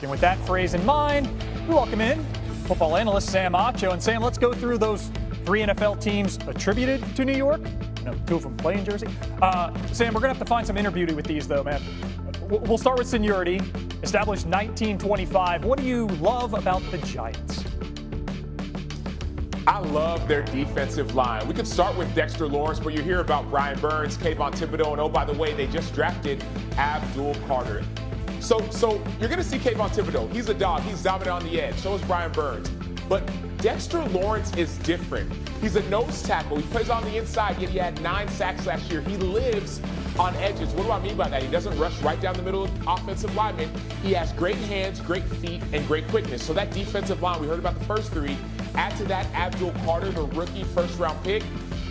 And with that phrase in mind, we welcome in football analyst Sam Acho. And Sam, let's go through those 3 NFL teams attributed to New York. No, 2 of them play in Jersey. Sam, we're going to have to find some interviewing with these, though, man. We'll start with seniority. Established 1925. What do you love about the Giants? I love their defensive line. We could start with Dexter Lawrence, but you hear about Brian Burns, Kayvon Thibodeau, and oh, by the way, they just drafted Abdul Carter. So you're going to see Kayvon Thibodeau. He's a dog. He's dominant on the edge. So is Brian Burns. But Dexter Lawrence is different. He's a nose tackle. He plays on the inside, yet he had 9 sacks last year. He lives on edges. What do I mean by that? He doesn't rush right down the middle of offensive linemen. He has great hands, great feet, and great quickness. So that defensive line, we heard about the first 3. Add to that Abdul Carter, the rookie first-round pick.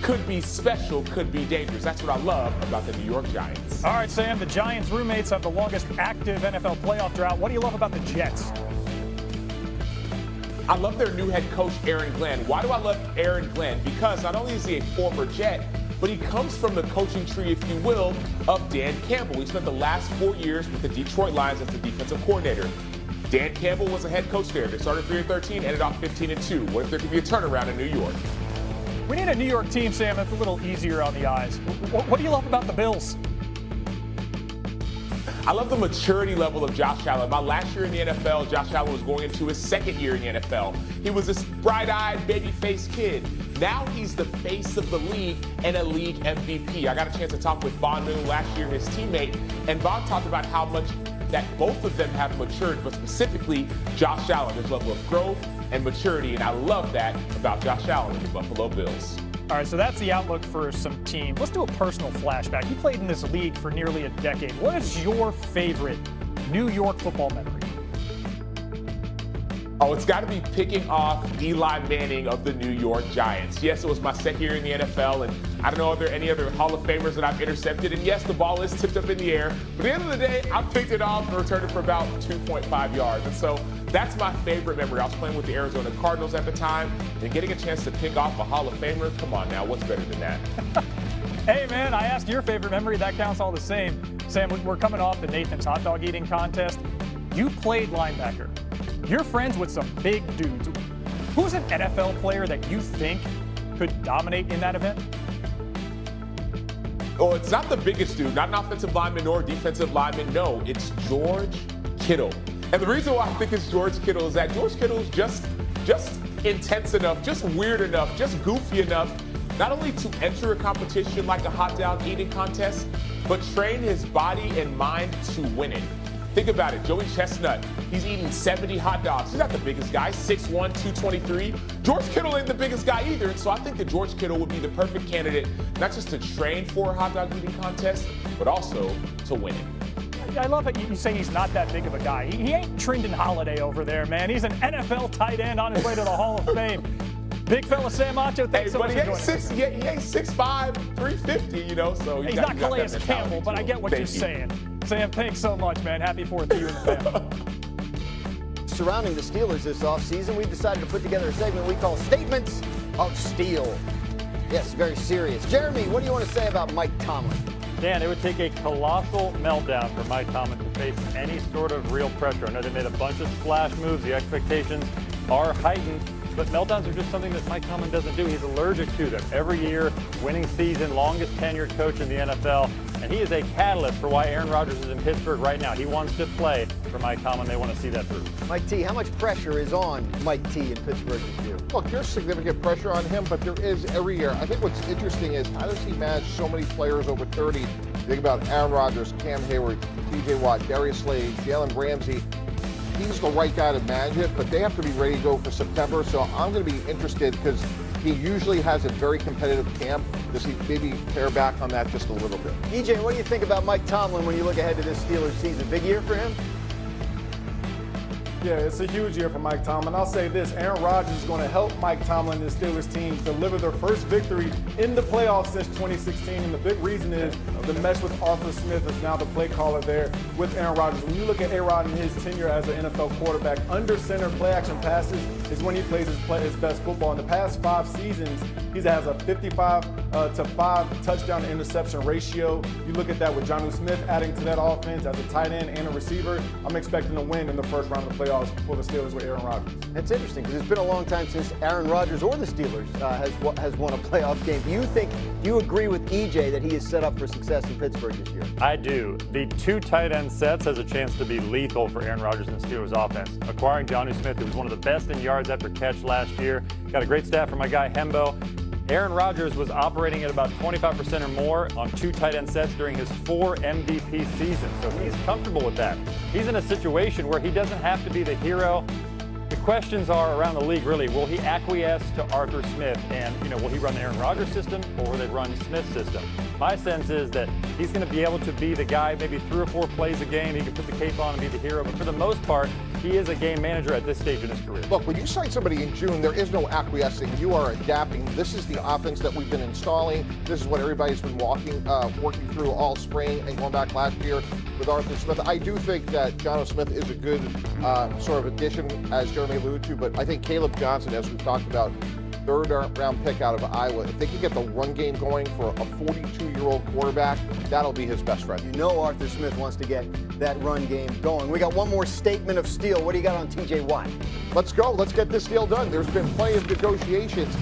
Could be special, could be dangerous. That's what I love about the New York Giants. All right, Sam, the Giants' roommates have the longest active NFL playoff drought. What do you love about the Jets? I love their new head coach, Aaron Glenn. Why do I love Aaron Glenn? Because not only is he a former Jet, but he comes from the coaching tree, if you will, of Dan Campbell. He spent the last 4 years with the Detroit Lions as the defensive coordinator. Dan Campbell was a head coach there. They started 3-13, ended off 15-2. What if there could be a turnaround in New York? We need a New York team, Sam, that's a little easier on the eyes. What do you love about the Bills? I love the maturity level of Josh Allen. My last year in the NFL, Josh Allen was going into his 2nd year in the NFL. He was this bright-eyed, baby-faced kid. Now he's the face of the league and a league MVP. I got a chance to talk with Von Miller last year, his teammate, and Von talked about how much that both of them have matured, but specifically Josh Allen, his level of growth and maturity, and I love that about Josh Allen and the Buffalo Bills. All right, so that's the outlook for some teams. Let's do a personal flashback. You played in this league for nearly a decade. What is your favorite New York football memory? Oh, it's got to be picking off Eli Manning of the New York Giants. Yes, it was my 2nd year in the NFL, and I don't know if there are any other Hall of Famers that I've intercepted. And yes, the ball is tipped up in the air. But at the end of the day, I picked it off and returned it for about 2.5 yards. And so that's my favorite memory. I was playing with the Arizona Cardinals at the time, and getting a chance to pick off a Hall of Famer, come on now, what's better than that? Hey, man, I asked your favorite memory. That counts all the same. Sam, we're coming off the Nathan's hot dog eating contest. You played linebacker. You're friends with some big dudes. Who's an NFL player that you think could dominate in that event? Oh, it's not the biggest dude, not an offensive lineman nor defensive lineman. No, it's George Kittle. And the reason why I think it's George Kittle is that George Kittle is just intense enough, just weird enough, just goofy enough, not only to enter a competition like a hot dog eating contest, but train his body and mind to win it. Think about it, Joey Chestnut, he's eating 70 hot dogs. He's not the biggest guy, 6'1", 223. George Kittle ain't the biggest guy either, and so I think that George Kittle would be the perfect candidate, not just to train for a hot dog eating contest, but also to win it. I love it you say he's not that big of a guy. He ain't Trendon Holiday over there, man. He's an NFL tight end on his way to the Hall of Fame. Big fella Sam Acho, thanks so much for joining us. He ain't 6'5", 350, you know, so he's not Calais Campbell, but I get what you're saying. Sam, thanks so much, man. Happy 4th to you and the family. Surrounding the Steelers this offseason, we've decided to put together a segment we call Statements of Steel. Yes, very serious. Jeremy, what do you want to say about Mike Tomlin? Dan, it would take a colossal meltdown for Mike Tomlin to face any sort of real pressure. I know they made a bunch of splash moves. The expectations are heightened, but meltdowns are just something that Mike Tomlin doesn't do. He's allergic to them. Every year, winning season, longest tenured coach in the NFL, and he is a catalyst for why Aaron Rodgers is in Pittsburgh right now. He wants to play for Mike Tomlin. They want to see that through. Mike T, how much pressure is on Mike T in Pittsburgh this year? Look, there's significant pressure on him, but there is every year. I think what's interesting is how does he manage so many players over 30? Think about Aaron Rodgers, Cam Hayward, T.J. Watt, Darius Slade, Jalen Ramsey. He's the right guy to manage it, but they have to be ready to go for September. So I'm going to be interested because he usually has a very competitive camp. Does he maybe pare back on that just a little bit? EJ, what do you think about Mike Tomlin when you look ahead to this Steelers season? Big year for him? Yeah, it's a huge year for Mike Tomlin. I'll say this, Aaron Rodgers is going to help Mike Tomlin and the Steelers team deliver their first victory in the playoffs since 2016. And the big reason is the mesh with Arthur Smith is now the play caller there with Aaron Rodgers. When you look at A-Rod and his tenure as an NFL quarterback, under center play action passes is when he plays his best football. In the past 5 seasons, he has a 55 to 5 touchdown to interception ratio. You look at that with Jonnu Smith adding to that offense as a tight end and a receiver. I'm expecting to win in the first round of the playoffs for the Steelers with Aaron Rodgers. It's interesting because it's been a long time since Aaron Rodgers or the Steelers has won a playoff game. Do you agree with EJ that he is set up for success in Pittsburgh this year? I do. The 2 tight end sets has a chance to be lethal for Aaron Rodgers and the Steelers offense. Acquiring Jonnu Smith, who was one of the best in yards after catch last year. Got a great stat from my guy Hembo. Aaron Rodgers was operating at about 25% or more on 2 tight end sets during his 4 MVP seasons. So he's comfortable with that. He's in a situation where he doesn't have to be the hero. The questions are around the league, really. Will he acquiesce to Arthur Smith? And, will he run the Aaron Rodgers system or will they run Smith's system? My sense is that he's going to be able to be the guy maybe 3 or 4 plays a game. He can put the cape on and be the hero. But for the most part, he is a game manager at this stage in his career. Look, when you sign somebody in June, there is no acquiescing. You are adapting. This is the offense that we've been installing. This is what everybody's been working through all spring and going back last year with Arthur Smith. I do think that Jonnu Smith is a good sort of addition, as Jeremy alluded to, but I think Caleb Johnson, as we've talked about, 3rd round pick out of Iowa. If they can get the run game going for a 42-year-old quarterback, that'll be his best friend. Arthur Smith wants to get that run game going. We got one more statement of steel. What do you got on TJ Watt? Let's go. Let's get this deal done. There's been plenty of negotiations.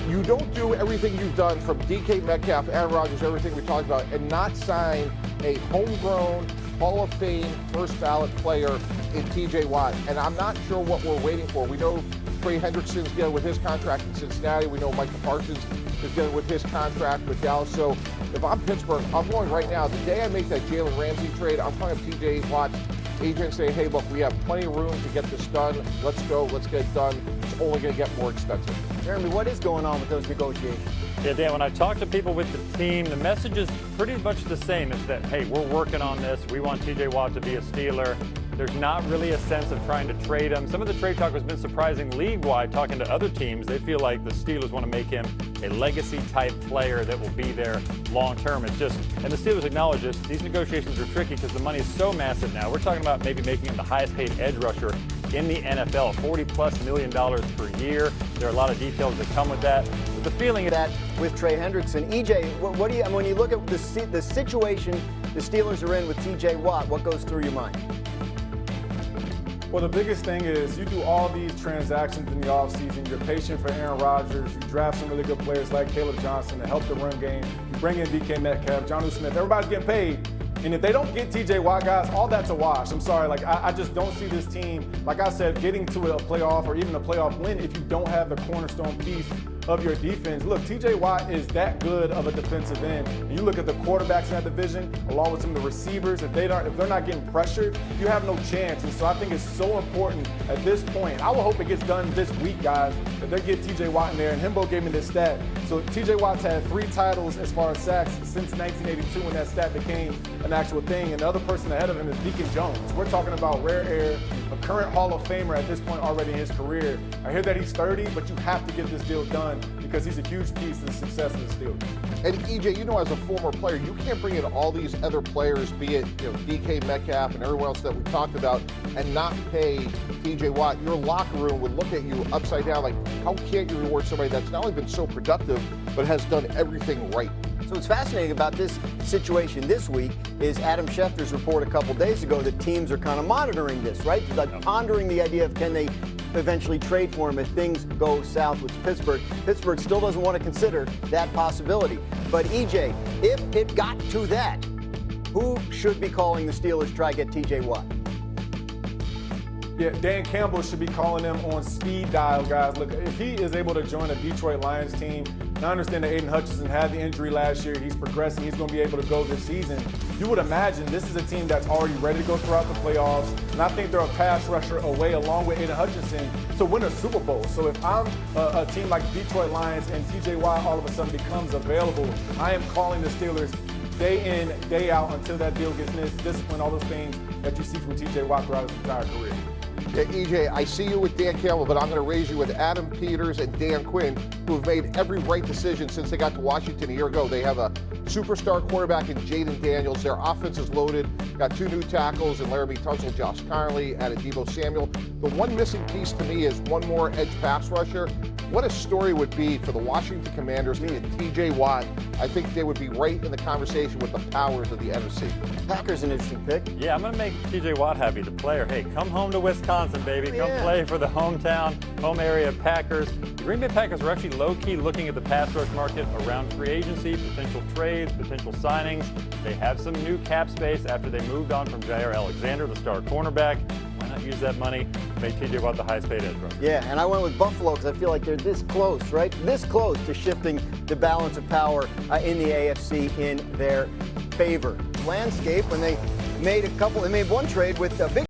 You don't do everything you've done from DK Metcalf, Aaron Rodgers, everything we talked about, and not sign a homegrown Hall of Fame first ballot player in TJ Watt. And I'm not sure what we're waiting for. We know Trey Hendrickson's dealing with his contract in Cincinnati. We know Michael Parsons is dealing with his contract with Dallas. So if I'm Pittsburgh, I'm going right now. The day I make that Jalen Ramsey trade, I'm calling up TJ Watt's agent and saying, hey, look, we have plenty of room to get this done. Let's go. Let's get it done. It's only going to get more expensive. Jeremy, what is going on with those negotiations? Yeah, Dan, when I talk to people with the team, the message is pretty much the same. It's that, hey, we're working on this. We want TJ Watt to be a Steeler. There's not really a sense of trying to trade him. Some of the trade talk has been surprising league-wide. Talking to other teams, they feel like the Steelers want to make him a legacy-type player that will be there long-term. It's just, and the Steelers acknowledge this, these negotiations are tricky because the money is so massive now. We're talking about maybe making him the highest-paid edge rusher in the NFL, $40+ million per year. There are a lot of details that come with that. But the feeling of that with Trey Hendrickson. EJ, what do you, when you look at the situation the Steelers are in with TJ Watt, what goes through your mind? Well, the biggest thing is you do all these transactions in the offseason. You're patient for Aaron Rodgers. You draft some really good players like Caleb Johnson to help the run game. You bring in DK Metcalf, Jonnu Smith. Everybody's getting paid. And if they don't get TJ Watt, guys, all that's a wash. I'm sorry. I just don't see this team, like I said, getting to a playoff or even a playoff win if you don't have the cornerstone piece of your defense. Look, TJ Watt is that good of a defensive end. And you look at the quarterbacks in that division, along with some of the receivers, if they're not getting pressured, you have no chance. And so I think it's so important at this point. I will hope it gets done this week, guys, that they get TJ Watt in there. And Hembo gave me this stat. So TJ Watt's had 3 titles as far as sacks since 1982 when that stat became an actual thing. And the other person ahead of him is Deacon Jones. We're talking about rare air, a current Hall of Famer at this point already in his career. I hear that he's 30, but you have to get this deal done because he's a huge piece of the success of the Steelers. And EJ, as a former player, you can't bring in all these other players, be it DK Metcalf and everyone else that we talked about, and not pay TJ Watt. Your locker room would look at you upside down like, how can't you reward somebody that's not only been so productive, but has done everything right? So what's fascinating about this situation this week is Adam Schefter's report a couple days ago that teams are kind of monitoring this, right? Like pondering the idea of can they eventually trade for him if things go south with Pittsburgh. Pittsburgh still doesn't want to consider that possibility. But EJ, if it got to that, who should be calling the Steelers to try to get TJ Watt? Yeah, Dan Campbell should be calling them on speed dial, guys. Look, if he is able to join a Detroit Lions team, and I understand that Aiden Hutchinson had the injury last year. He's progressing. He's going to be able to go this season. You would imagine this is a team that's already ready to go throughout the playoffs, and I think they're a pass rusher away, along with Aiden Hutchinson, to win a Super Bowl. So if I'm a team like Detroit Lions and TJ Watt all of a sudden becomes available, I am calling the Steelers day in, day out until that deal gets missed, discipline, all those things that you see from TJ Watt throughout his entire career. Yeah, EJ, I see you with Dan Campbell, but I'm going to raise you with Adam Peters and Dan Quinn, who have made every right decision since they got to Washington a year ago. They have a superstar quarterback in Jayden Daniels. Their offense is loaded. Got 2 new tackles in Laramie Tunsil, Josh Connerly, added Deebo Samuel. The one missing piece to me is one more edge pass rusher. What a story would be for the Washington Commanders to get TJ Watt. I think they would be right in the conversation with the powers of the NFC. Packers an interesting pick. Yeah, I'm going to make TJ Watt happy, the player. Hey, come home to Wisconsin, baby. Come play for the home area Packers. The Green Bay Packers are actually low-key looking at the pass rush market around free agency, potential trades, potential signings. They have some new cap space after they moved on from Jair Alexander, the star cornerback. Why not use that money? Make TJ Watt the highest paid edge rusher. Yeah, and I went with Buffalo because I feel like they're this close, right? This close to shifting the balance of power in the AFC in their favor. Landscape when they made one trade with a big